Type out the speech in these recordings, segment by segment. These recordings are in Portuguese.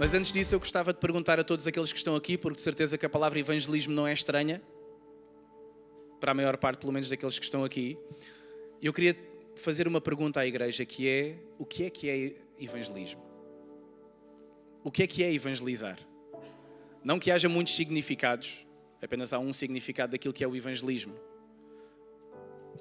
Mas antes disso eu gostava de perguntar a todos aqueles que estão aqui, porque de certeza que a palavra evangelismo não é estranha, para a maior parte pelo menos daqueles que estão aqui. Eu queria fazer uma pergunta à igreja que é, o que é evangelismo? O que é evangelizar? Não que haja muitos significados, apenas há um significado daquilo que é o evangelismo.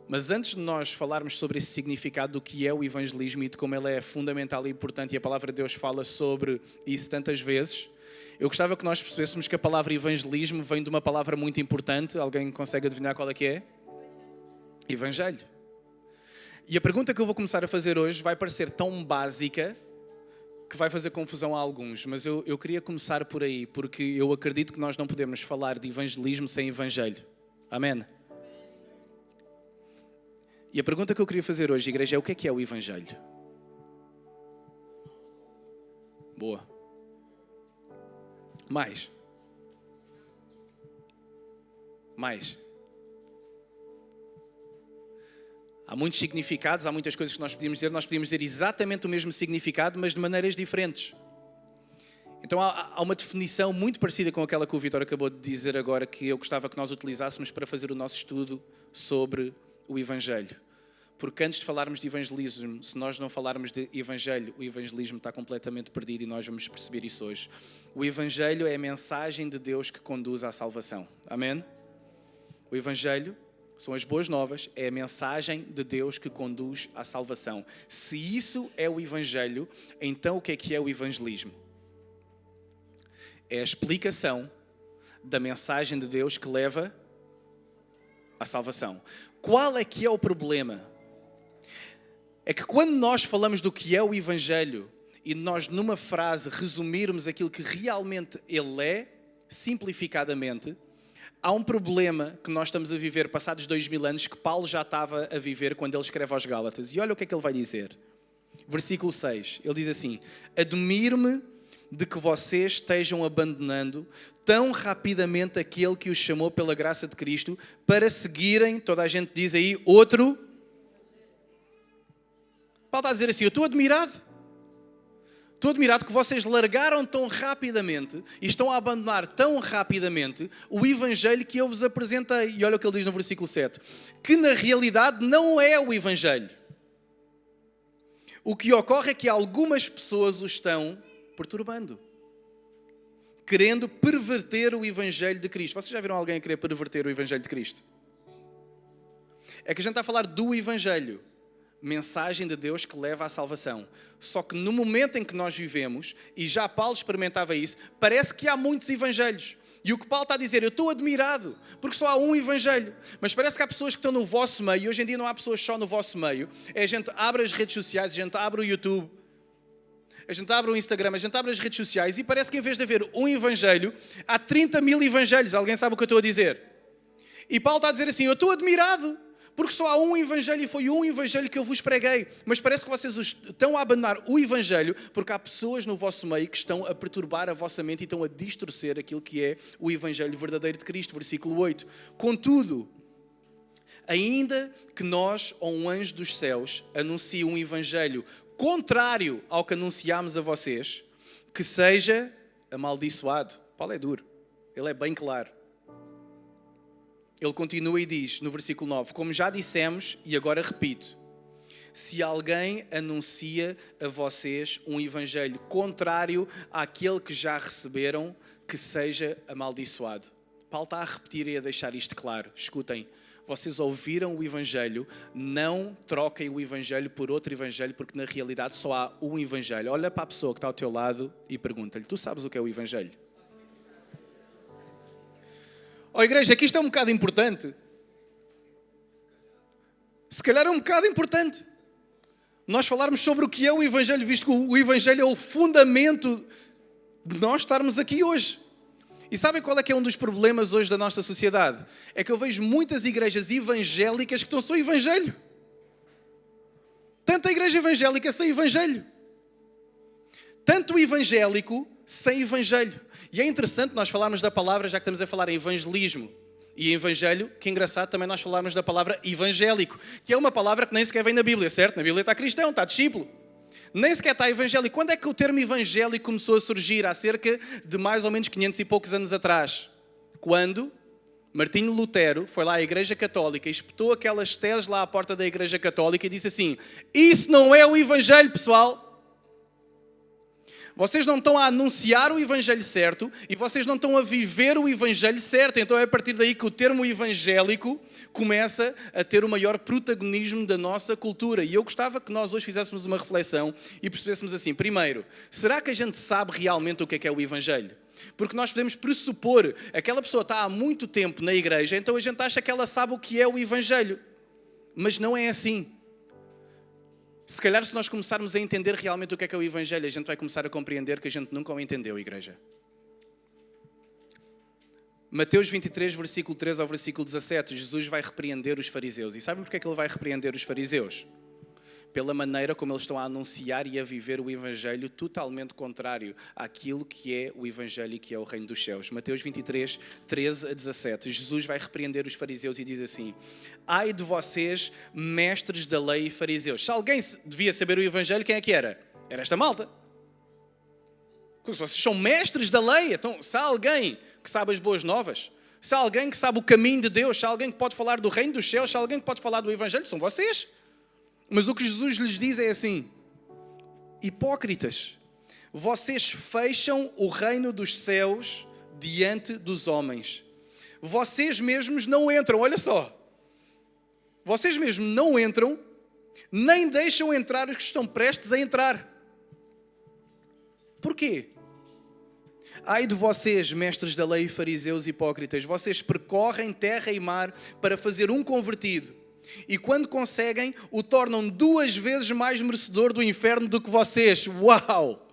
Mas antes de nós falarmos sobre esse significado do que é o evangelismo e de como ele é fundamental e importante, e a palavra de Deus fala sobre isso tantas vezes, eu gostava que nós percebêssemos que a palavra evangelismo vem de uma palavra muito importante. Alguém consegue adivinhar qual é que é? Evangelho. E a pergunta que eu vou começar a fazer hoje vai parecer tão básica que vai fazer confusão a alguns, mas eu queria começar por aí, porque eu acredito que nós não podemos falar de evangelismo sem evangelho. Amém? E a pergunta que eu queria fazer hoje, igreja, é o que é o evangelho? Boa. Mais. Há muitos significados, há muitas coisas que nós podíamos dizer exatamente o mesmo significado, mas de maneiras diferentes. Então há uma definição muito parecida com aquela que o Vitor acabou de dizer agora, que eu gostava que nós utilizássemos para fazer o nosso estudo sobre o Evangelho. Porque antes de falarmos de evangelismo, se nós não falarmos de Evangelho, o evangelismo está completamente perdido e nós vamos perceber isso hoje. O Evangelho é a mensagem de Deus que conduz à salvação. Amém? O Evangelho são as boas novas, é a mensagem de Deus que conduz à salvação. Se isso é o Evangelho, então o que é o evangelismo? É a explicação da mensagem de Deus que leva à salvação. Qual é que é o problema? É que quando nós falamos do que é o Evangelho e nós numa frase resumirmos aquilo que realmente ele é, simplificadamente, há um problema que nós estamos a viver passados 2000 anos que Paulo já estava a viver quando ele escreve aos Gálatas. E olha o que é que ele vai dizer. Versículo 6. Ele diz assim: admiro-me de que vocês estejam abandonando tão rapidamente aquele que os chamou pela graça de Cristo para seguirem, toda a gente diz aí, outro. Paulo está a dizer assim: eu estou admirado. Estou admirado que vocês largaram tão rapidamente e estão a abandonar tão rapidamente o Evangelho que eu vos apresentei. E olha o que ele diz no versículo 7. Que na realidade não é o Evangelho. O que ocorre é que algumas pessoas o estão perturbando. Querendo perverter o Evangelho de Cristo. Vocês já viram alguém a querer perverter o Evangelho de Cristo? É que a gente está a falar do Evangelho. Mensagem de Deus que leva à salvação. Só que no momento em que nós vivemos, e já Paulo experimentava isso, parece que há muitos evangelhos. E o que Paulo está a dizer, eu estou admirado, porque só há um evangelho. Mas parece que há pessoas que estão no vosso meio, e hoje em dia não há pessoas só no vosso meio. A gente abre as redes sociais, a gente abre o YouTube, a gente abre o Instagram, a gente abre as redes sociais, e parece que em vez de haver um evangelho, há 30 mil evangelhos. Alguém sabe o que eu estou a dizer? E Paulo está a dizer assim, eu estou admirado, porque só há um Evangelho e foi um Evangelho que eu vos preguei. Mas parece que vocês estão a abandonar o Evangelho porque há pessoas no vosso meio que estão a perturbar a vossa mente e estão a distorcer aquilo que é o Evangelho verdadeiro de Cristo. Versículo 8. Contudo, ainda que nós ou um anjo dos céus anuncie um Evangelho contrário ao que anunciámos a vocês, que seja amaldiçoado. Paulo é duro. Ele é bem claro. Ele continua e diz, no versículo 9, como já dissemos, e agora repito, se alguém anuncia a vocês um evangelho contrário àquele que já receberam, que seja amaldiçoado. Paulo está a repetir e a deixar isto claro. Escutem, vocês ouviram o evangelho, não troquem o evangelho por outro evangelho, porque na realidade só há um evangelho. Olha para a pessoa que está ao teu lado e pergunta-lhe, tu sabes o que é o evangelho? Oh igreja, aqui isto é um bocado importante. Se calhar é um bocado importante nós falarmos sobre o que é o Evangelho, visto que o Evangelho é o fundamento de nós estarmos aqui hoje. E sabem qual é que é um dos problemas hoje da nossa sociedade? É que eu vejo muitas igrejas evangélicas que estão sem Evangelho. Tanta igreja evangélica sem Evangelho. Tanto evangélico sem Evangelho. E é interessante nós falarmos da palavra, já que estamos a falar em evangelismo e evangelho, que é engraçado também nós falarmos da palavra evangélico, que é uma palavra que nem sequer vem na Bíblia, certo? Na Bíblia está cristão, está discípulo. Nem sequer está evangélico. Quando é que o termo evangélico começou a surgir? Há cerca de mais ou menos 500 e poucos anos atrás. Quando Martinho Lutero foi lá à Igreja Católica e espetou aquelas teses lá à porta da Igreja Católica e disse assim: isso não é o Evangelho, pessoal. Vocês não estão a anunciar o Evangelho certo e vocês não estão a viver o Evangelho certo. Então é a partir daí que o termo evangélico começa a ter o maior protagonismo da nossa cultura. E eu gostava que nós hoje fizéssemos uma reflexão e percebêssemos assim: primeiro, será que a gente sabe realmente o que é o Evangelho? Porque nós podemos pressupor que aquela pessoa está há muito tempo na igreja, então a gente acha que ela sabe o que é o Evangelho. Mas não é assim. Se calhar, se nós começarmos a entender realmente o que é o Evangelho, a gente vai começar a compreender que a gente nunca o entendeu, igreja. Mateus 23, versículo 13 ao versículo 17, Jesus vai repreender os fariseus. E sabem porque é que ele vai repreender os fariseus? Pela maneira como eles estão a anunciar e a viver o Evangelho totalmente contrário àquilo que é o Evangelho e que é o Reino dos Céus. Mateus 23, 13 a 17. Jesus vai repreender os fariseus e diz assim: ai de vocês, mestres da lei e fariseus. Se alguém devia saber o Evangelho, quem é que era? Era esta malta. Vocês são mestres da lei, então se há alguém que sabe as boas novas, se há alguém que sabe o caminho de Deus, se há alguém que pode falar do Reino dos Céus, se há alguém que pode falar do Evangelho, são vocês. Mas o que Jesus lhes diz é assim: hipócritas, vocês fecham o reino dos céus diante dos homens. Vocês mesmos não entram, olha só. Vocês mesmos não entram, nem deixam entrar os que estão prestes a entrar. Porquê? Ai de vocês, mestres da lei e fariseus hipócritas, vocês percorrem terra e mar para fazer um convertido. E quando conseguem, o tornam 2 vezes mais merecedor do inferno do que vocês. Uau!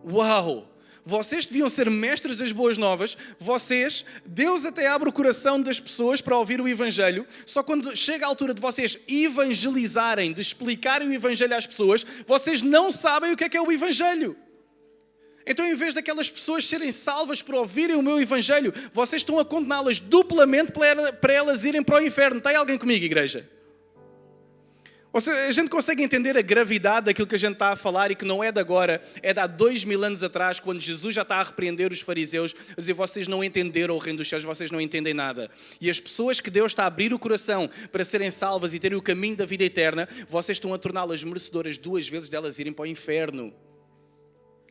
Uau! Vocês deviam ser mestres das boas novas. Vocês, Deus até abre o coração das pessoas para ouvir o Evangelho. Só quando chega a altura de vocês evangelizarem, de explicarem o Evangelho às pessoas, vocês não sabem o que é o Evangelho. Então, em vez daquelas pessoas serem salvas por ouvirem o meu Evangelho, vocês estão a condená-las duplamente para elas irem para o inferno. Está aí alguém comigo, igreja? A gente consegue entender a gravidade daquilo que a gente está a falar e que não é de agora, é de há 2000 anos atrás, quando Jesus já está a repreender os fariseus, a dizer: vocês não entenderam o reino dos céus, vocês não entendem nada. E as pessoas que Deus está a abrir o coração para serem salvas e terem o caminho da vida eterna, vocês estão a torná-las merecedoras 2 vezes delas irem para o inferno.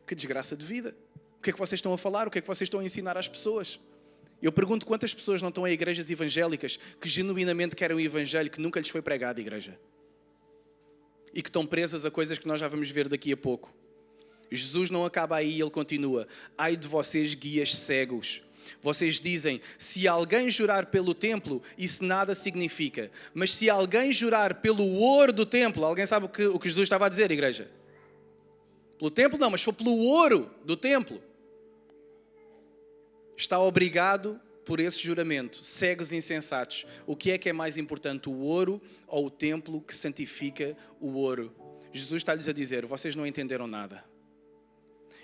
Que desgraça de vida. O que é que vocês estão a falar? O que é que vocês estão a ensinar às pessoas? Eu pergunto quantas pessoas não estão a igrejas evangélicas que genuinamente querem o Evangelho que nunca lhes foi pregado, igreja. E que estão presas a coisas que nós já vamos ver daqui a pouco. Jesus não acaba aí, ele continua: ai de vocês, guias cegos. Vocês dizem: se alguém jurar pelo templo, isso nada significa. Mas se alguém jurar pelo ouro do templo, alguém sabe o que Jesus estava a dizer, igreja? Pelo templo não, mas foi pelo ouro do templo. Está obrigado por esse juramento. Cegos insensatos. O que é mais importante, o ouro ou o templo que santifica o ouro? Jesus está-lhes a dizer: vocês não entenderam nada.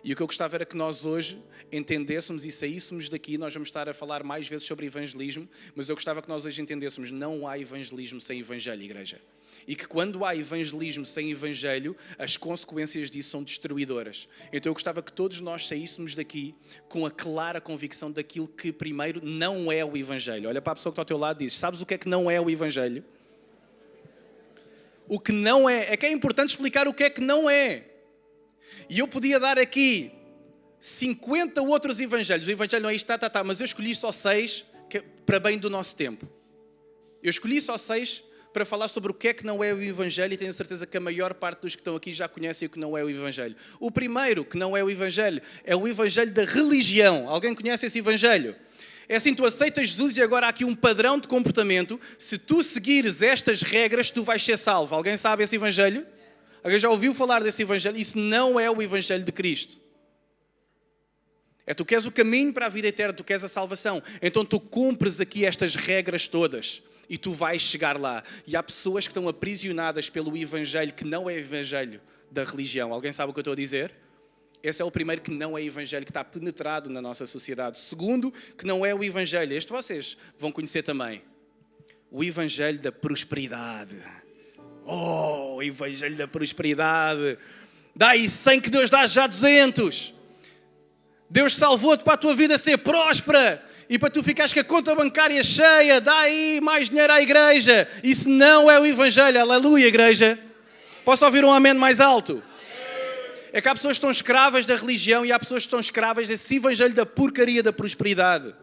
E o que eu gostava era que nós hoje entendêssemos e saíssemos daqui. Nós vamos estar a falar mais vezes sobre evangelismo, mas eu gostava que nós hoje entendêssemos: não há evangelismo sem evangelho, igreja. E que quando há evangelismo sem evangelho, as consequências disso são destruidoras. Então eu gostava que todos nós saíssemos daqui com a clara convicção daquilo que primeiro não é o evangelho. Olha para a pessoa que está ao teu lado e diz: sabes o que é que não é o evangelho? O que não é que é importante explicar o que é que não é. E eu podia dar aqui 50 outros evangelhos. O evangelho não é isto, mas eu escolhi só 6 para bem do nosso tempo. Eu escolhi só 6 para falar sobre o que é que não é o Evangelho, e tenho a certeza que a maior parte dos que estão aqui já conhecem o que não é o Evangelho. O primeiro que não é o Evangelho é o Evangelho da religião. Alguém conhece esse Evangelho? É assim: tu aceitas Jesus e agora há aqui um padrão de comportamento. Se tu seguires estas regras, tu vais ser salvo. Alguém sabe esse Evangelho? Alguém já ouviu falar desse Evangelho? Isso não é o Evangelho de Cristo. É tu queres o caminho para a vida eterna, tu queres a salvação. Então tu cumpres aqui estas regras todas. E tu vais chegar lá. E há pessoas que estão aprisionadas pelo Evangelho que não é Evangelho da religião. Alguém sabe o que eu estou a dizer? Esse é o primeiro que não é Evangelho, que está penetrado na nossa sociedade. O segundo, que não é o Evangelho. Este vocês vão conhecer também. O Evangelho da prosperidade. Oh, o evangelho da prosperidade. Dá aí 100 que Deus dá já 200. Deus salvou-te para a tua vida ser próspera e para tu ficares com a conta bancária cheia. Dá aí mais dinheiro à igreja. Isso não é o evangelho. Aleluia, igreja. Posso ouvir um amém mais alto? É que há pessoas que estão escravas da religião e há pessoas que estão escravas desse evangelho da porcaria da prosperidade.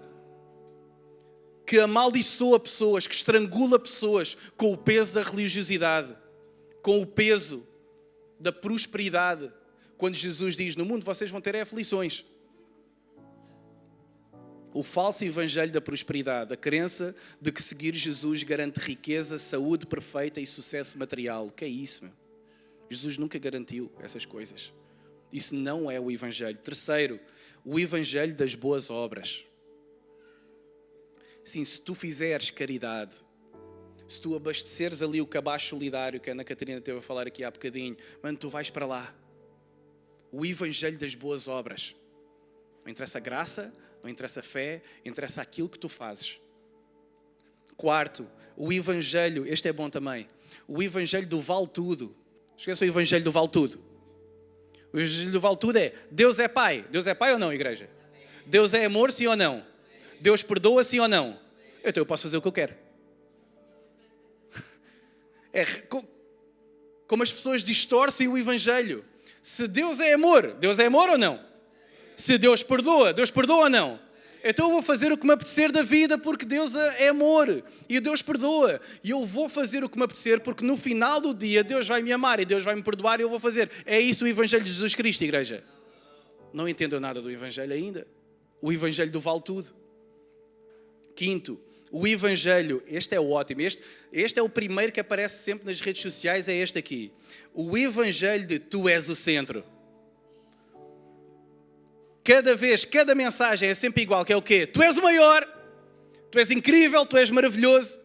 Que amaldiçoa pessoas, que estrangula pessoas com o peso da religiosidade, com o peso da prosperidade. Quando Jesus diz, no mundo vocês vão ter aflições. O falso evangelho da prosperidade, a crença de que seguir Jesus garante riqueza, saúde perfeita e sucesso material. O que é isso, meu? Jesus nunca garantiu essas coisas. Isso não é o evangelho. Terceiro, o evangelho das boas obras. Sim, se tu fizeres caridade, se tu abasteceres ali o cabaz solidário, que a Ana Catarina teve a falar aqui há bocadinho, mano, tu vais para lá. O evangelho das boas obras. Não interessa a graça, não interessa a fé, interessa aquilo que tu fazes. Quarto, o evangelho, este é bom também, o evangelho do vale tudo. Esqueça o evangelho do vale tudo. O evangelho do vale tudo é, Deus é Pai. Deus é Pai ou não, igreja? Deus é amor, sim ou não? Deus perdoa, sim ou não? Então eu posso fazer o que eu quero. É como as pessoas distorcem o evangelho. Se Deus é amor ou não? Se Deus perdoa ou não? Então eu vou fazer o que me apetecer da vida porque Deus é amor e Deus perdoa. E eu vou fazer o que me apetecer porque no final do dia Deus vai me amar e Deus vai me perdoar e eu vou fazer. É isso o evangelho de Jesus Cristo, igreja. Não entendeu nada do evangelho ainda. O evangelho do vale tudo. Quinto, o evangelho, este é o ótimo, este é o primeiro que aparece sempre nas redes sociais, é este aqui. O evangelho de tu és o centro. Cada mensagem é sempre igual, que é o quê? Tu és o maior, tu és incrível, tu és maravilhoso.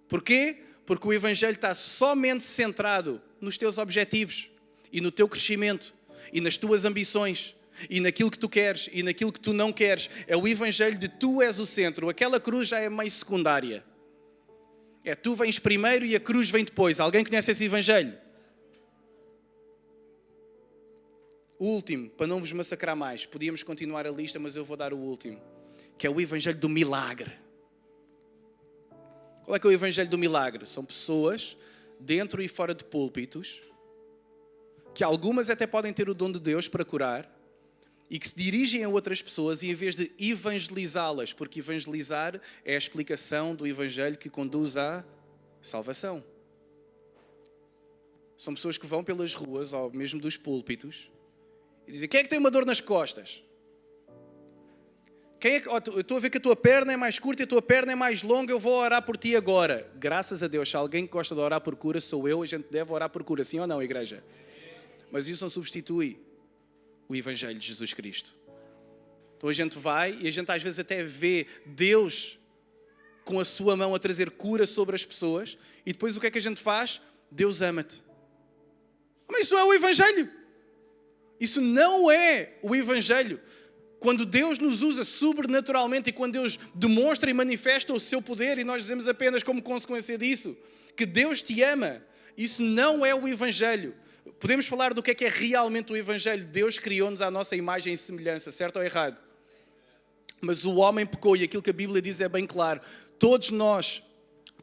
Porquê? Porque o evangelho está somente centrado nos teus objetivos e no teu crescimento e nas tuas ambições. E naquilo que tu queres e naquilo que tu não queres. É o evangelho de tu és o centro. Aquela cruz já é meio secundária. É tu vens primeiro e a cruz vem depois. Alguém conhece esse evangelho? O último, para não vos massacrar mais. Podíamos continuar a lista, mas eu vou dar o último. Que é o evangelho do milagre. Qual é que é o evangelho do milagre? São pessoas dentro e fora de púlpitos que algumas até podem ter o dom de Deus para curar e que se dirigem a outras pessoas e em vez de evangelizá-las, porque evangelizar é a explicação do evangelho que conduz à salvação. São pessoas que vão pelas ruas, ou mesmo dos púlpitos, e dizem, quem é que tem uma dor nas costas? Eu estou a ver que a tua perna é mais curta e a tua perna é mais longa, eu vou orar por ti agora. Graças a Deus, se alguém que gosta de orar por cura sou eu, a gente deve orar por cura, sim ou não, igreja? Mas isso não substitui o evangelho de Jesus Cristo. Então a gente vai e a gente às vezes até vê Deus com a sua mão a trazer cura sobre as pessoas e depois o que é que a gente faz? Deus ama-te. Mas isso não é o evangelho. Isso não é o evangelho. Quando Deus nos usa sobrenaturalmente e quando Deus demonstra e manifesta o seu poder e nós dizemos apenas como consequência disso que Deus te ama, isso não é o evangelho. Podemos falar do que é realmente o evangelho. Deus criou-nos à nossa imagem e semelhança, certo ou errado? Mas o homem pecou e aquilo que a Bíblia diz é bem claro. Todos nós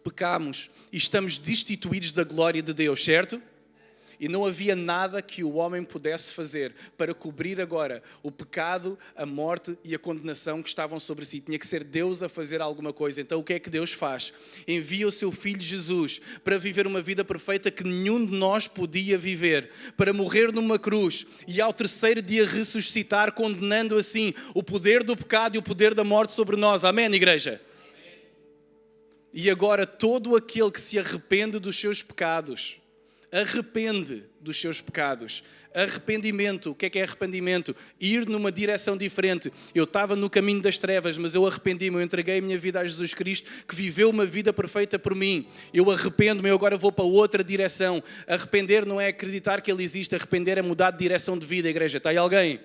pecamos e estamos destituídos da glória de Deus, certo? E não havia nada que o homem pudesse fazer para cobrir agora o pecado, a morte e a condenação que estavam sobre si. Tinha que ser Deus a fazer alguma coisa. Então o que é que Deus faz? Envia o seu Filho Jesus para viver uma vida perfeita que nenhum de nós podia viver. Para morrer numa cruz e ao terceiro dia ressuscitar, condenando assim o poder do pecado e o poder da morte sobre nós. Amém, igreja? Amém. E agora todo aquele que se arrepende dos seus pecados, arrepende dos seus pecados. Arrependimento. O que é arrependimento? Ir numa direção diferente. Eu estava no caminho das trevas, mas eu arrependi-me. Eu entreguei a minha vida a Jesus Cristo, que viveu uma vida perfeita por mim. Eu arrependo-me, eu agora vou para outra direção. Arrepender não é acreditar que Ele existe. Arrepender é mudar de direção de vida, igreja. Está aí alguém?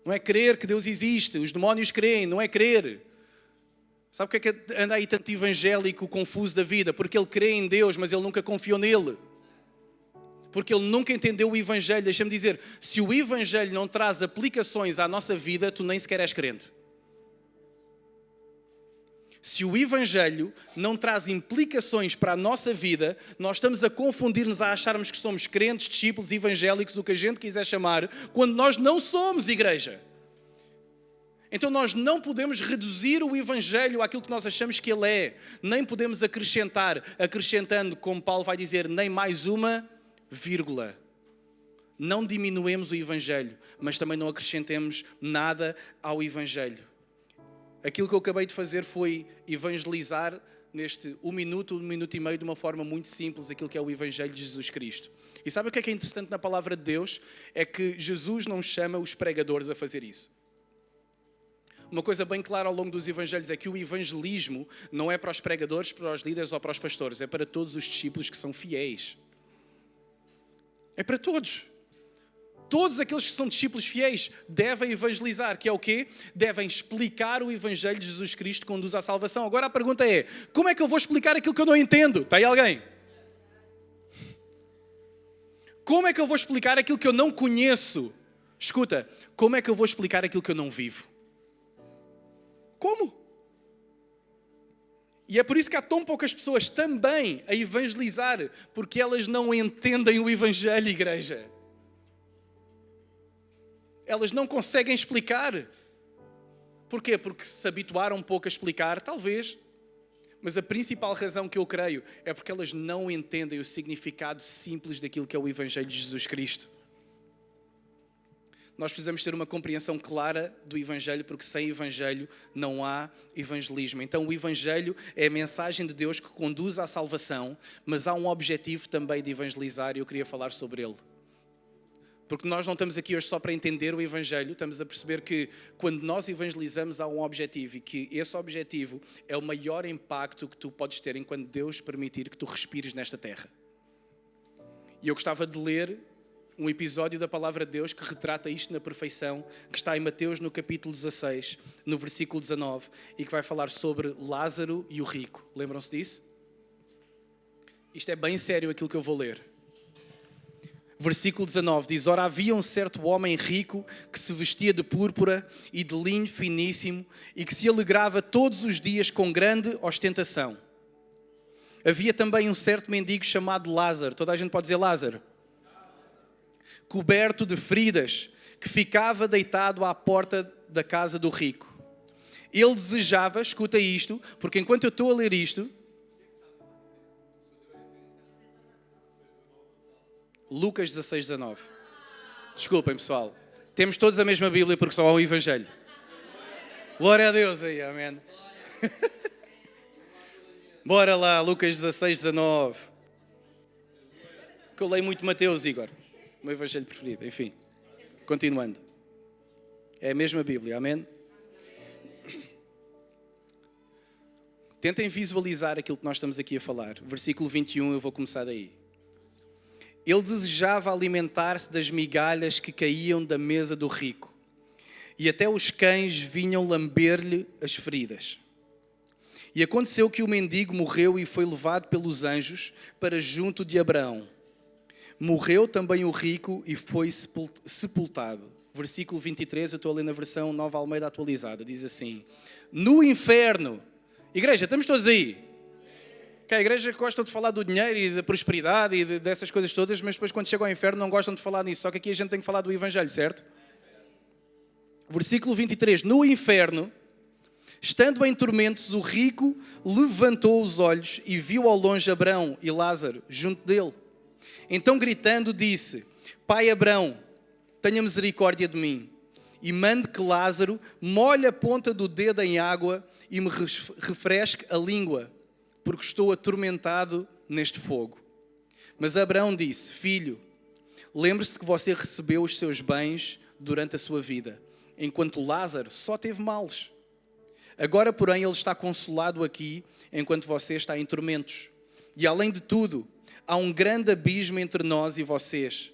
Não é crer que Deus existe. Os demónios creem, não é crer. Sabe o que é que anda aí tanto evangélico confuso da vida? Porque ele crê em Deus, mas ele nunca confiou nele. Porque ele nunca entendeu o Evangelho. Deixa-me dizer, se o Evangelho não traz aplicações à nossa vida, tu nem sequer és crente. Se o Evangelho não traz implicações para a nossa vida, nós estamos a confundir-nos a acharmos que somos crentes, discípulos, evangélicos, o que a gente quiser chamar, quando nós não somos igreja. Então nós não podemos reduzir o Evangelho àquilo que nós achamos que ele é. Nem podemos acrescentar, acrescentando, como Paulo vai dizer, nem mais uma vírgula. Não diminuemos o Evangelho, mas também não acrescentemos nada ao Evangelho. Aquilo que eu acabei de fazer foi evangelizar neste 1 minuto e meio, de uma forma muito simples, aquilo que é o Evangelho de Jesus Cristo. E sabe o que é interessante na palavra de Deus? É que Jesus não chama os pregadores a fazer isso. Uma coisa bem clara ao longo dos evangelhos é que o evangelismo não é para os pregadores, para os líderes ou para os pastores, é para todos os discípulos que são fiéis. É para todos. Todos aqueles que são discípulos fiéis devem evangelizar, que é o quê? Devem explicar o Evangelho de Jesus Cristo que conduz à salvação. Agora a pergunta é, como é que eu vou explicar aquilo que eu não entendo? Está aí alguém? Como é que eu vou explicar aquilo que eu não conheço? Escuta, como é que eu vou explicar aquilo que eu não vivo? Como? E é por isso que há tão poucas pessoas também a evangelizar, porque elas não entendem o Evangelho, igreja. Elas não conseguem explicar. Porquê? Porque se habituaram um pouco a explicar, talvez. Mas a principal razão que eu creio é porque elas não entendem o significado simples daquilo que é o Evangelho de Jesus Cristo. Nós precisamos ter uma compreensão clara do Evangelho, porque sem Evangelho não há evangelismo. Então o Evangelho é a mensagem de Deus que conduz à salvação, mas há um objetivo também de evangelizar e eu queria falar sobre ele. Porque nós não estamos aqui hoje só para entender o Evangelho, estamos a perceber que quando nós evangelizamos há um objetivo e que esse objetivo é o maior impacto que tu podes ter enquanto Deus permitir que tu respires nesta terra. E eu gostava de ler um episódio da Palavra de Deus que retrata isto na perfeição, que está em Mateus no capítulo 16, no versículo 19, e que vai falar sobre Lázaro e o rico. Lembram-se disso? Isto é bem sério aquilo que eu vou ler. Versículo 19 diz: Ora, havia um certo homem rico que se vestia de púrpura e de linho finíssimo e que se alegrava todos os dias com grande ostentação. Havia também um certo mendigo chamado Lázaro, toda a gente pode dizer Lázaro, coberto de feridas, que ficava deitado à porta da casa do rico. Ele desejava, escuta isto, porque enquanto eu estou a ler isto, Lucas 16, 19. Desculpem, pessoal. Temos todos a mesma Bíblia porque só há um Evangelho. Glória a Deus aí, amém. Bora lá, Lucas 16, 19. Que eu leio muito Mateus, Igor. O meu Evangelho preferido. Enfim, continuando. É a mesma Bíblia, amém? Tentem visualizar aquilo que nós estamos aqui a falar. Versículo 21, eu vou começar daí. Ele desejava alimentar-se das migalhas que caíam da mesa do rico, e até os cães vinham lamber-lhe as feridas. E aconteceu que o mendigo morreu e foi levado pelos anjos para junto de Abraão. Morreu também o rico e foi sepultado. Versículo 23, eu estou a ler na versão Nova Almeida atualizada, diz assim: no inferno. Igreja, estamos todos aí? Que a igreja gosta de falar do dinheiro e da prosperidade e dessas coisas todas, mas depois quando chegam ao inferno não gostam de falar nisso. Só que aqui a gente tem que falar do Evangelho, certo? Versículo 23. No inferno, estando em tormentos, o rico levantou os olhos e viu ao longe Abraão e Lázaro junto dele. Então gritando disse: Pai Abraão, tenha misericórdia de mim e mande que Lázaro molhe a ponta do dedo em água e me refresque a língua, porque estou atormentado neste fogo. Mas Abraão disse: Filho, lembre-se que você recebeu os seus bens durante a sua vida, enquanto Lázaro só teve males. Agora, porém, ele está consolado aqui, enquanto você está em tormentos. E além de tudo, há um grande abismo entre nós e vocês,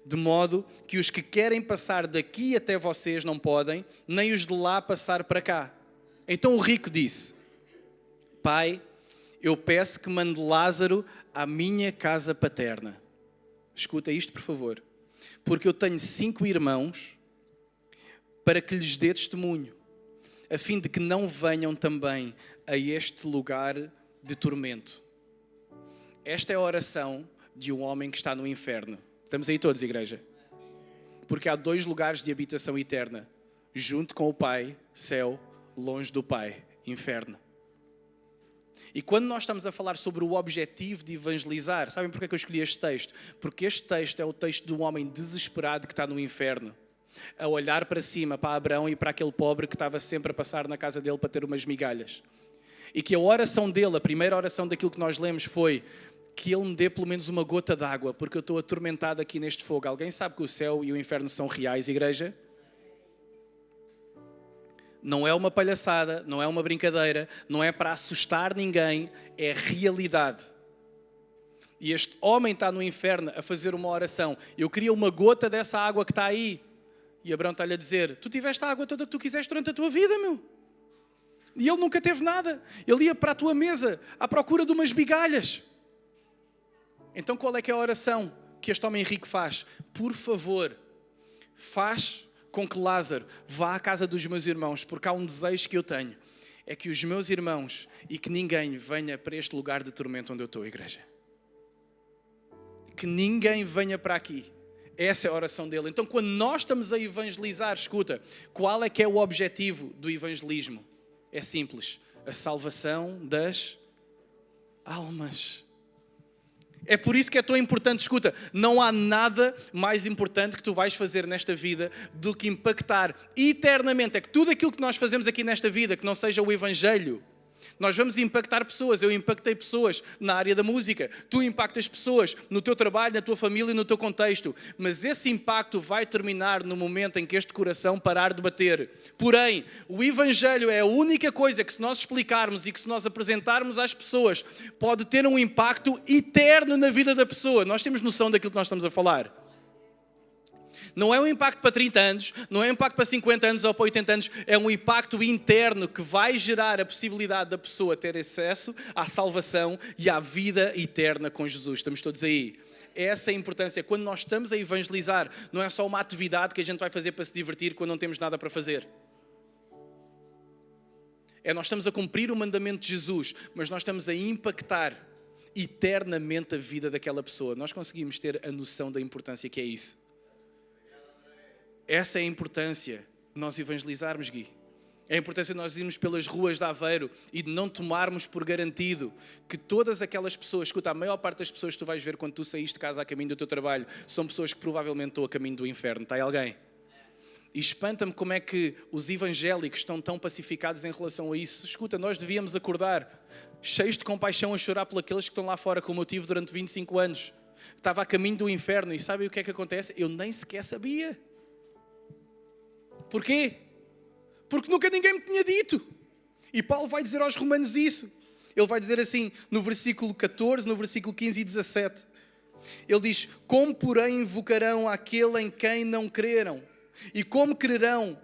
de modo que os que querem passar daqui até vocês não podem, nem os de lá passar para cá. Então o rico disse: Pai, eu peço que mande Lázaro à minha casa paterna. Escuta isto, por favor. Porque eu tenho 5 irmãos para que lhes dê testemunho, a fim de que não venham também a este lugar de tormento. Esta é a oração de um homem que está no inferno. Estamos aí todos, igreja? Porque há 2 lugares de habitação eterna, junto com o Pai, céu, longe do Pai, inferno. E quando nós estamos a falar sobre o objetivo de evangelizar, sabem porque é que eu escolhi este texto? Porque este texto é o texto de um homem desesperado que está no inferno, a olhar para cima, para Abraão e para aquele pobre que estava sempre a passar na casa dele para ter umas migalhas. E que a oração dele, a primeira oração daquilo que nós lemos foi que ele me dê pelo menos uma gota d'água, porque eu estou atormentado aqui neste fogo. Alguém sabe que o céu e o inferno são reais, igreja? Não é uma palhaçada, não é uma brincadeira, não é para assustar ninguém, é realidade. E este homem está no inferno a fazer uma oração. Eu queria uma gota dessa água que está aí. E Abraão está-lhe a dizer, tu tiveste a água toda que tu quiseste durante a tua vida, meu. E ele nunca teve nada. Ele ia para a tua mesa à procura de umas migalhas. Então qual é que é a oração que este homem rico faz? Por favor, faz com que Lázaro vá à casa dos meus irmãos, porque há um desejo que eu tenho, é que os meus irmãos e que ninguém venha para este lugar de tormento onde eu estou, igreja. Que ninguém venha para aqui. Essa é a oração dele. Então, quando nós estamos a evangelizar, escuta, qual é que é o objetivo do evangelismo? É simples, a salvação das almas. É por isso que é tão importante, escuta, não há nada mais importante que tu vais fazer nesta vida do que impactar eternamente. É que tudo aquilo que nós fazemos aqui nesta vida, que não seja o Evangelho, nós vamos impactar pessoas. Eu impactei pessoas na área da música. Tu impactas pessoas no teu trabalho, na tua família e no teu contexto. Mas esse impacto vai terminar no momento em que este coração parar de bater. Porém, o Evangelho é a única coisa que, se nós explicarmos e que se nós apresentarmos às pessoas, pode ter um impacto eterno na vida da pessoa. Nós temos noção daquilo que nós estamos a falar. Não é um impacto para 30 anos, não é um impacto para 50 anos ou para 80 anos, é um impacto interno que vai gerar a possibilidade da pessoa ter acesso à salvação e à vida eterna com Jesus. Estamos todos aí. Essa é a importância. Quando nós estamos a evangelizar, não é só uma atividade que a gente vai fazer para se divertir quando não temos nada para fazer. Nós estamos a cumprir o mandamento de Jesus, mas nós estamos a impactar eternamente a vida daquela pessoa. Nós conseguimos ter a noção da importância que é isso. Essa é a importância de nós evangelizarmos, Gui. É a importância de nós irmos pelas ruas de Aveiro e de não tomarmos por garantido que todas aquelas pessoas, escuta, a maior parte das pessoas que tu vais ver quando tu saíste de casa a caminho do teu trabalho, são pessoas que provavelmente estão a caminho do inferno. Está aí alguém? E espanta-me como é que os evangélicos estão tão pacificados em relação a isso. Escuta, nós devíamos acordar cheios de compaixão a chorar por aqueles que estão lá fora, como eu tive durante 25 anos. Estava a caminho do inferno e sabem o que é que acontece? Eu nem sequer sabia. Porquê? Porque nunca ninguém me tinha dito. E Paulo vai dizer aos romanos isso. Ele vai dizer assim, no versículo 14, no versículo 15 e 17. Ele diz, como porém invocarão aquele em quem não creram? E como crerão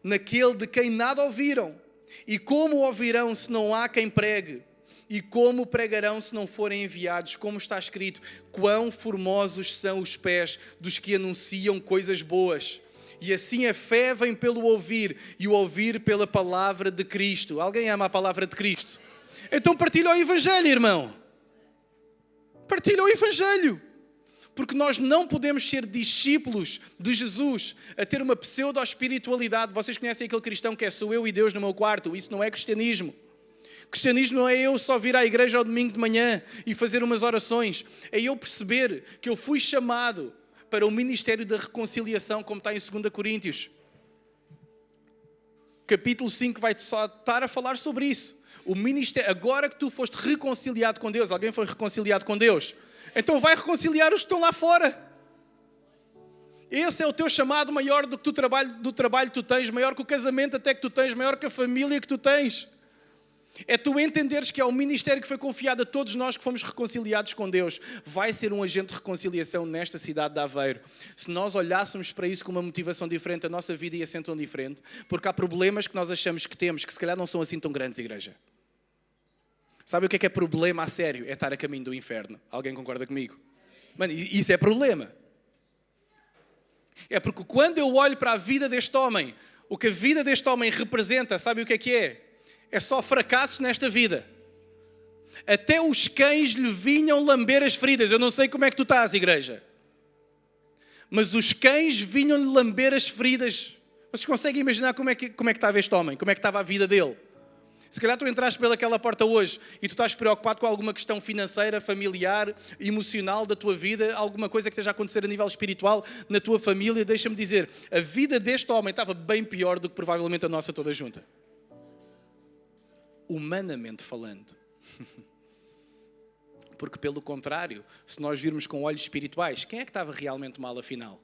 naquele de quem nada ouviram? E como ouvirão se não há quem pregue? E como pregarão se não forem enviados? Como está escrito, quão formosos são os pés dos que anunciam coisas boas. E assim a fé vem pelo ouvir, e o ouvir pela palavra de Cristo. Alguém ama a palavra de Cristo? Então partilha o Evangelho, irmão. Partilha o Evangelho. Porque nós não podemos ser discípulos de Jesus a ter uma pseudo-espiritualidade. Vocês conhecem aquele cristão que é sou eu e Deus no meu quarto? Isso não é cristianismo. Cristianismo não é eu só vir à igreja ao domingo de manhã e fazer umas orações. É eu perceber que eu fui chamado para o ministério da reconciliação, como está em 2 Coríntios. Capítulo 5 vai-te só estar a falar sobre isso. O ministério, agora que tu foste reconciliado com Deus, alguém foi reconciliado com Deus? Então vai reconciliar os que estão lá fora. Esse é o teu chamado maior do que do trabalho que tu tens, maior que o casamento até que tu tens, maior que a família que tu tens. É tu entenderes que é o ministério que foi confiado a todos nós que fomos reconciliados com Deus. Vai ser um agente de reconciliação nesta cidade de Aveiro. Se nós olhássemos para isso com uma motivação diferente, a nossa vida ia ser tão diferente. Porque há problemas que nós achamos que temos, que se calhar não são assim tão grandes, igreja. Sabe o que é problema a sério? É estar a caminho do inferno. Alguém concorda comigo? Mano, isso é problema. É porque quando eu olho para a vida deste homem, o que a vida deste homem representa, sabe o que é? É só fracassos nesta vida. Até os cães lhe vinham lamber as feridas. Eu não sei como é que tu estás, igreja. Mas os cães vinham-lhe lamber as feridas. Vocês conseguem imaginar como é que estava este homem? Como é que estava a vida dele? Se calhar tu entraste pelaquela porta hoje e tu estás preocupado com alguma questão financeira, familiar, emocional da tua vida, alguma coisa que esteja a acontecer a nível espiritual na tua família. Deixa-me dizer, a vida deste homem estava bem pior do que provavelmente a nossa toda junta. Humanamente falando. Porque pelo contrário, se nós virmos com olhos espirituais, quem é que estava realmente mal afinal?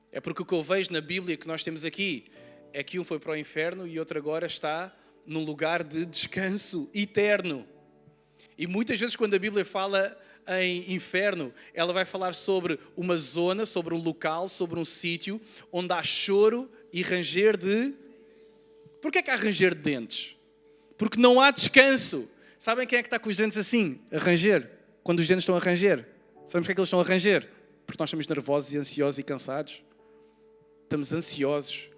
É porque o que eu vejo na Bíblia que nós temos aqui é que um foi para o inferno e outro agora está num lugar de descanso eterno. E muitas vezes quando a Bíblia fala em inferno, ela vai falar sobre uma zona, sobre um local, sobre um sítio onde há choro e ranger de... Porquê é que há ranger de dentes? Porque não há descanso. Sabem quem é que está com os dentes assim, a ranger? Quando os dentes estão a ranger. Sabemos porque é que eles estão a ranger? Porque nós estamos nervosos e ansiosos e cansados. Estamos ansiosos.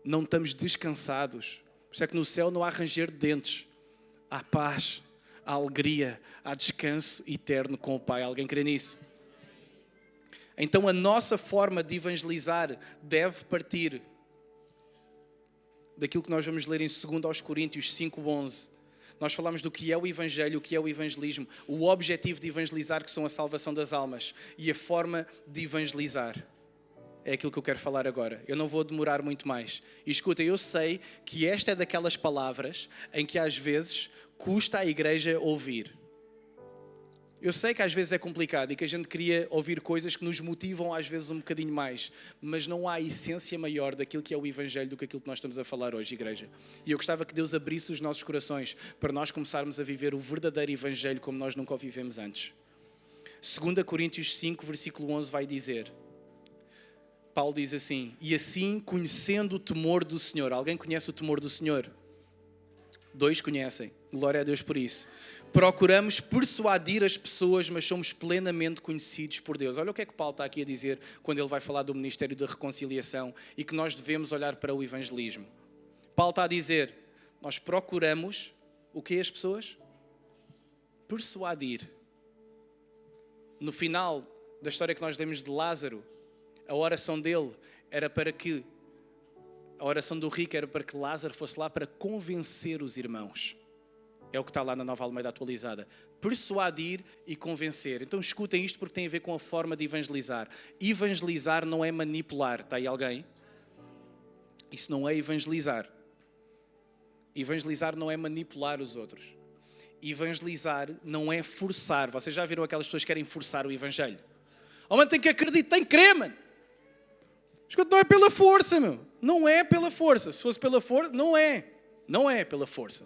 Não estamos descansados. Por isso é que no céu não há ranger de dentes. Há paz, há alegria, há descanso eterno com o Pai. Alguém crê nisso? Então a nossa forma de evangelizar deve partir daquilo que nós vamos ler em 2 Coríntios 5:11. Nós falamos do que é o Evangelho, o que é o evangelismo, o objetivo de evangelizar, que são a salvação das almas, e a forma de evangelizar. É aquilo que eu quero falar agora. Eu não vou demorar muito mais. E escuta, eu sei que esta é daquelas palavras em que às vezes custa à igreja ouvir. Eu sei que às vezes é complicado e que a gente queria ouvir coisas que nos motivam às vezes um bocadinho mais, mas não há essência maior daquilo que é o Evangelho do que aquilo que nós estamos a falar hoje, igreja. E eu gostava que Deus abrisse os nossos corações para nós começarmos a viver o verdadeiro Evangelho como nós nunca o vivemos antes. 2 Coríntios 5, versículo 11 vai dizer, Paulo diz assim, e assim conhecendo o temor do Senhor. Alguém conhece o temor do Senhor? 2 conhecem. Glória a Deus por isso. Procuramos persuadir as pessoas, mas somos plenamente conhecidos por Deus. Olha o que é que Paulo está aqui a dizer quando ele vai falar do ministério da reconciliação e que nós devemos olhar para o evangelismo. Paulo está a dizer, nós procuramos o que as pessoas? Persuadir. No final da história que nós lemos de Lázaro, a oração dele era para que, a oração do rico era para que Lázaro fosse lá para convencer os irmãos. É o que está lá na Nova Almeida atualizada. Persuadir e convencer. Então escutem isto porque tem a ver com a forma de evangelizar. Evangelizar não é manipular. Está aí alguém? Isso não é evangelizar. Evangelizar não é manipular os outros. Evangelizar não é forçar. Vocês já viram aquelas pessoas que querem forçar o evangelho? Oh, mano, tem que acreditar, tem que crer, mano. Escuta, não é pela força, meu. Não é pela força. Se fosse pela força, não é. Não é pela força.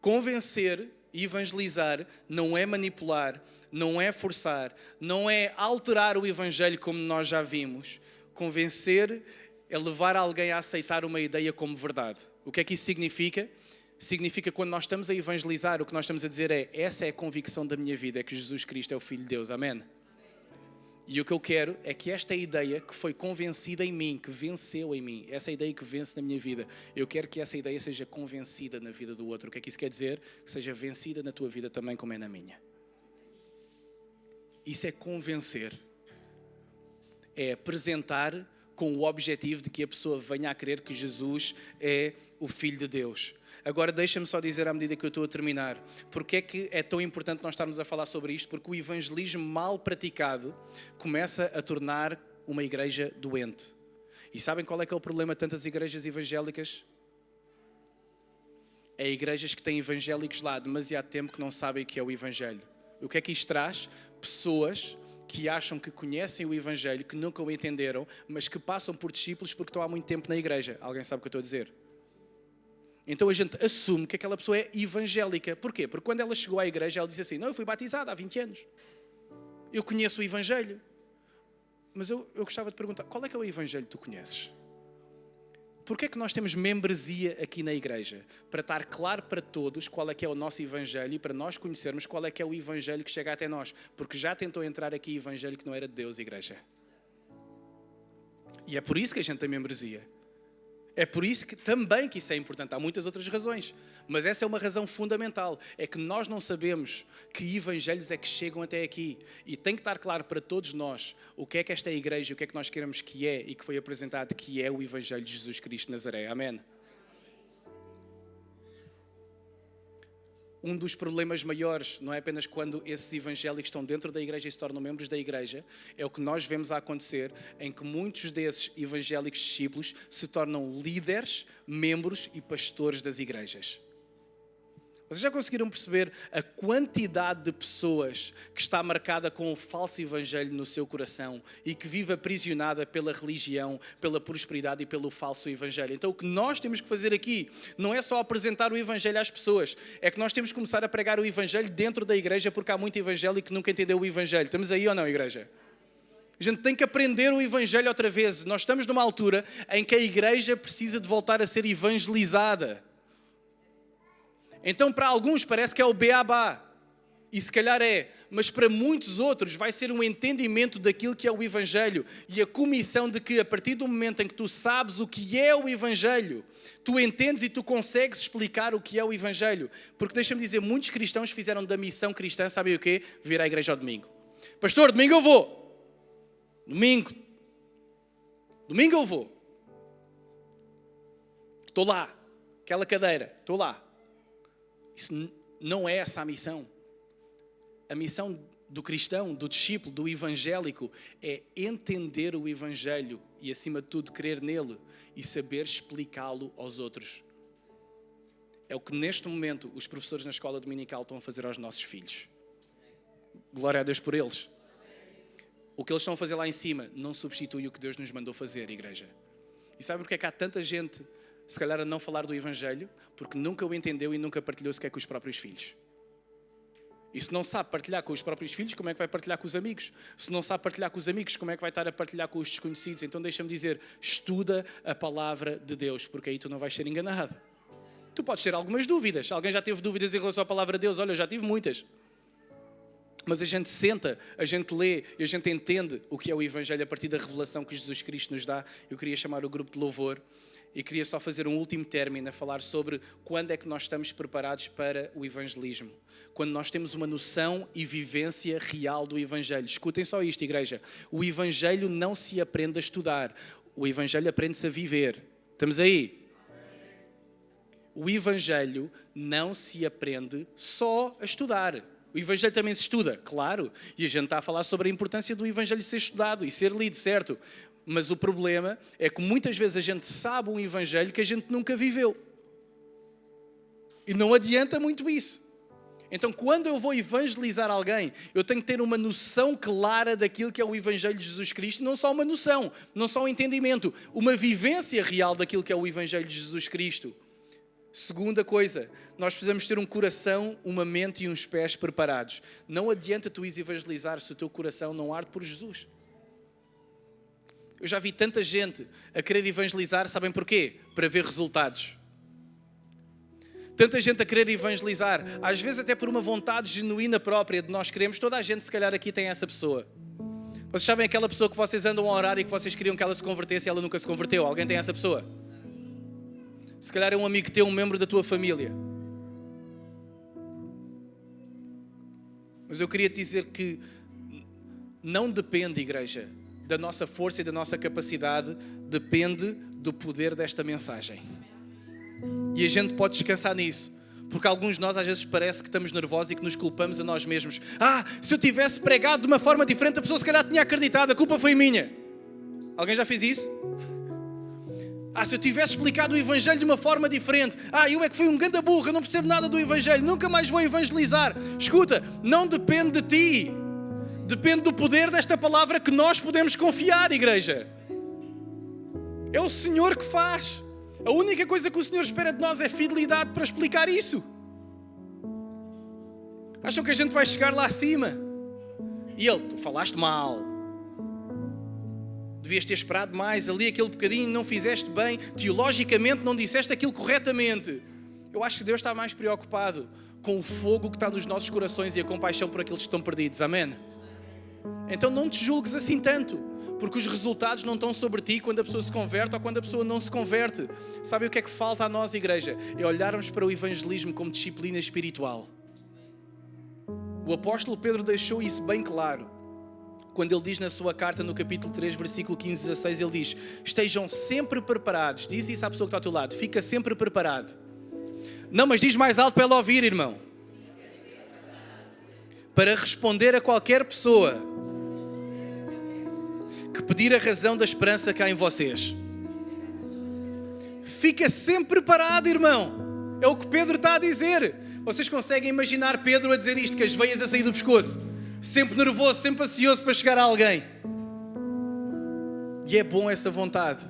Convencer e evangelizar não é manipular, não é forçar, não é alterar o evangelho como nós já vimos. Convencer é levar alguém a aceitar uma ideia como verdade. O que é que isso significa? Significa que quando nós estamos a evangelizar, o que nós estamos a dizer é, essa é a convicção da minha vida, é que Jesus Cristo é o Filho de Deus. Amém? E o que eu quero é que esta ideia que foi convencida em mim, que venceu em mim, essa ideia que vence na minha vida, eu quero que essa ideia seja convencida na vida do outro. O que é que isso quer dizer? Que seja vencida na tua vida também como é na minha. Isso é convencer. É apresentar com o objetivo de que a pessoa venha a crer que Jesus é o Filho de Deus. Agora deixa-me só dizer à medida que eu estou a terminar, porque é que é tão importante nós estarmos a falar sobre isto, porque o evangelismo mal praticado começa a tornar uma igreja doente. E sabem qual é que é o problema de tantas igrejas evangélicas? É igrejas que têm evangélicos lá há demasiado tempo que não sabem o que é o evangelho. O que é que isto traz? Pessoas que acham que conhecem o evangelho, que nunca o entenderam, mas que passam por discípulos porque estão há muito tempo na igreja. Alguém sabe o que eu estou a dizer? Então a gente assume que aquela pessoa é evangélica. Porquê? Porque quando ela chegou à igreja, ela disse assim, não, eu fui batizada há 20 anos. Eu conheço o evangelho. Mas eu gostava de perguntar, qual é que é o evangelho que tu conheces? Porquê é que nós temos membresia aqui na igreja? Para estar claro para todos qual é que é o nosso evangelho e para nós conhecermos qual é que é o evangelho que chega até nós. Porque já tentou entrar aqui evangelho que não era de Deus, igreja. E é por isso que a gente tem membresia. É por isso que também que isso é importante. Há muitas outras razões. Mas essa é uma razão fundamental. É que nós não sabemos que evangelhos é que chegam até aqui. E tem que estar claro para todos nós o que é que esta igreja, o que é que nós queremos que é e que foi apresentado, que é o evangelho de Jesus Cristo de Nazaré. Amém? Um dos problemas maiores, não é apenas quando esses evangélicos estão dentro da igreja e se tornam membros da igreja, é o que nós vemos a acontecer, em que muitos desses evangélicos discípulos se tornam líderes, membros e pastores das igrejas. Vocês já conseguiram perceber a quantidade de pessoas que está marcada com o falso evangelho no seu coração e que vive aprisionada pela religião, pela prosperidade e pelo falso evangelho? Então o que nós temos que fazer aqui não é só apresentar o evangelho às pessoas, é que nós temos que começar a pregar o evangelho dentro da igreja, porque há muito evangélico que nunca entendeu o evangelho. Estamos aí ou não, igreja? A gente tem que aprender o evangelho outra vez. Nós estamos numa altura em que a igreja precisa de voltar a ser evangelizada. Então, para alguns parece que é o beabá, e se calhar é, mas para muitos outros vai ser um entendimento daquilo que é o Evangelho e a comissão de que a partir do momento em que tu sabes o que é o Evangelho, tu entendes e tu consegues explicar o que é o Evangelho. Porque deixa-me dizer, muitos cristãos fizeram da missão cristã, sabem o quê? Vir à igreja ao domingo. Pastor, domingo eu vou. Domingo eu vou. Estou lá. Aquela cadeira, estou lá. Isso não é essa a missão. A missão do cristão, do discípulo, do evangélico é entender o evangelho e, acima de tudo, crer nele e saber explicá-lo aos outros. É o que neste momento os professores na escola dominical estão a fazer aos nossos filhos. Glória a Deus por eles. O que eles estão a fazer lá em cima não substitui o que Deus nos mandou fazer, igreja. E sabe porque é que há tanta gente, se calhar, a não falar do evangelho? Porque nunca o entendeu e nunca partilhou sequer com os próprios filhos. E se não sabe partilhar com os próprios filhos, como é que vai partilhar com os amigos? Se não sabe partilhar com os amigos, como é que vai estar a partilhar com os desconhecidos? Então deixa-me dizer, estuda a palavra de Deus, porque aí tu não vais ser enganado. Tu podes ter algumas dúvidas. Alguém já teve dúvidas em relação à palavra de Deus? Olha, eu já tive muitas. Mas a gente senta, a gente lê e a gente entende o que é o evangelho a partir da revelação que Jesus Cristo nos dá. Eu queria chamar o grupo de louvor. E queria só fazer um último término a falar sobre quando é que nós estamos preparados para o evangelismo. Quando nós temos uma noção e vivência real do evangelho. Escutem só isto, igreja. O evangelho não se aprende a estudar. O evangelho aprende-se a viver. Estamos aí? O evangelho não se aprende só a estudar. O evangelho também se estuda, claro. E a gente está a falar sobre a importância do evangelho ser estudado e ser lido, certo? Mas o problema é que muitas vezes a gente sabe um evangelho que a gente nunca viveu. E não adianta muito isso. Então, quando eu vou evangelizar alguém, eu tenho que ter uma noção clara daquilo que é o evangelho de Jesus Cristo. Não só uma noção, não só um entendimento. Uma vivência real daquilo que é o evangelho de Jesus Cristo. Segunda coisa, nós precisamos ter um coração, uma mente e uns pés preparados. Não adianta tu ires evangelizar se o teu coração não arde por Jesus. Eu já vi tanta gente a querer evangelizar, sabem porquê? Para ver resultados. Tanta gente a querer evangelizar, às vezes até por uma vontade genuína própria de nós queremos. Toda a gente, se calhar, aqui tem essa pessoa. Vocês sabem aquela pessoa que vocês andam a orar e que vocês queriam que ela se convertesse e ela nunca se converteu? Alguém tem essa pessoa? Se calhar é um amigo teu, um membro da tua família. Mas eu queria te dizer que não depende, igreja, da nossa força e da nossa capacidade, depende do poder desta mensagem. E a gente pode descansar nisso. Porque alguns de nós às vezes parece que estamos nervosos e que nos culpamos a nós mesmos. Se eu tivesse pregado de uma forma diferente, a pessoa se calhar tinha acreditado, a culpa foi minha. Alguém já fez isso? Se eu tivesse explicado o evangelho de uma forma diferente. Eu é que fui um ganda burro, eu não percebo nada do evangelho, nunca mais vou evangelizar. Escuta, não depende de ti. Depende do poder desta palavra que nós podemos confiar, igreja. É o Senhor que faz. A única coisa que o Senhor espera de nós é fidelidade para explicar isso. Acham que a gente vai chegar lá acima? E Ele, tu falaste mal. devias ter esperado mais, ali aquele bocadinho não fizeste bem, teologicamente não disseste aquilo corretamente. Eu acho que Deus está mais preocupado com o fogo que está nos nossos corações e a compaixão por aqueles que estão perdidos. Amém? Então não te julgues assim tanto, porque os resultados não estão sobre ti quando a pessoa se converte ou quando a pessoa não se converte. Sabe o que é que falta a nós, igreja? É olharmos para o evangelismo como disciplina espiritual. O apóstolo Pedro deixou isso bem claro. Quando ele diz na sua carta, no capítulo 3, versículo 15 e 16, ele diz: estejam sempre preparados. Diz isso à pessoa que está ao teu lado. Fica sempre preparado. Não, mas diz mais alto para ela ouvir, irmão. Para responder a qualquer pessoa que pedir a razão da esperança que há em vocês. Fica sempre preparado, irmão. É o que Pedro está a dizer. Vocês conseguem imaginar Pedro a dizer isto, com as veias a sair do pescoço? Sempre nervoso, sempre ansioso para chegar a alguém. E é bom essa vontade,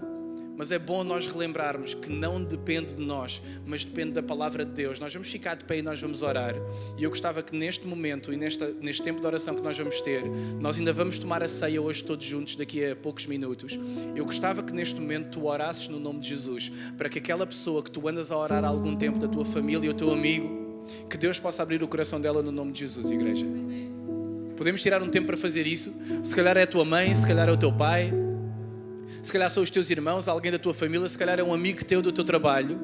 mas é bom nós relembrarmos que não depende de nós, mas depende da palavra de Deus. Nós vamos ficar de pé e nós vamos orar. E eu gostava que neste momento e neste tempo de oração que nós vamos ter, nós ainda vamos tomar a ceia hoje todos juntos, daqui a poucos minutos. Eu gostava que neste momento tu orasses no nome de Jesus, para que aquela pessoa que tu andas a orar há algum tempo, da tua família, o teu amigo, que Deus possa abrir o coração dela no nome de Jesus, igreja. Podemos tirar um tempo para fazer isso. Se calhar é a tua mãe, se calhar é o teu pai, se calhar são os teus irmãos, alguém da tua família, se calhar é um amigo teu do teu trabalho.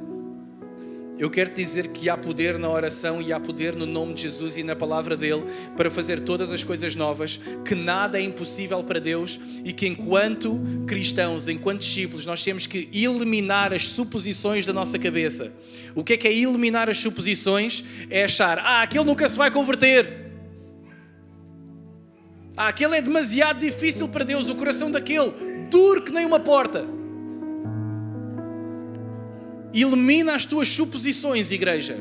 Eu quero te dizer que há poder na oração e há poder no nome de Jesus e na palavra dele para fazer todas as coisas novas, que nada é impossível para Deus e que enquanto cristãos, enquanto discípulos, nós temos que eliminar as suposições da nossa cabeça. O que é eliminar as suposições? É achar, aquele nunca se vai converter. Aquele é demasiado difícil para Deus, o coração daquele, duro que nem uma porta. Elimina as tuas suposições, igreja.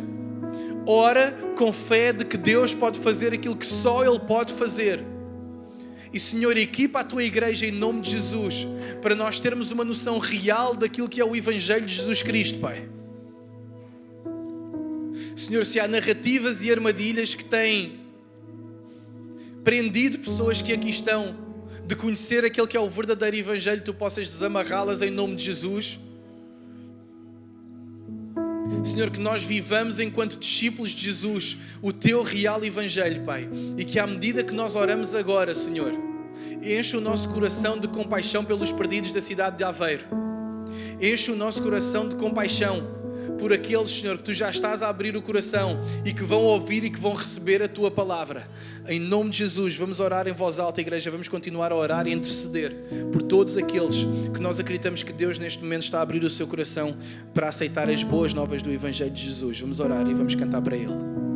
Ora com fé de que Deus pode fazer aquilo que só Ele pode fazer. E Senhor, equipa a tua igreja em nome de Jesus, para nós termos uma noção real daquilo que é o Evangelho de Jesus Cristo, Pai. Senhor, se há narrativas e armadilhas que têm prendido pessoas que aqui estão de conhecer aquele que é o verdadeiro Evangelho, tu possas desamarrá-las em nome de Jesus. Senhor, que nós vivamos enquanto discípulos de Jesus o teu real Evangelho, Pai, e que à medida que nós oramos agora, Senhor, enche o nosso coração de compaixão pelos perdidos da cidade de Aveiro. Enche o nosso coração de compaixão por aqueles, Senhor, que tu já estás a abrir o coração e que vão ouvir e que vão receber a tua palavra. Em nome de Jesus, vamos orar em voz alta, igreja, vamos continuar a orar e interceder por todos aqueles que nós acreditamos que Deus neste momento está a abrir o seu coração para aceitar as boas novas do Evangelho de Jesus. Vamos orar e vamos cantar para Ele.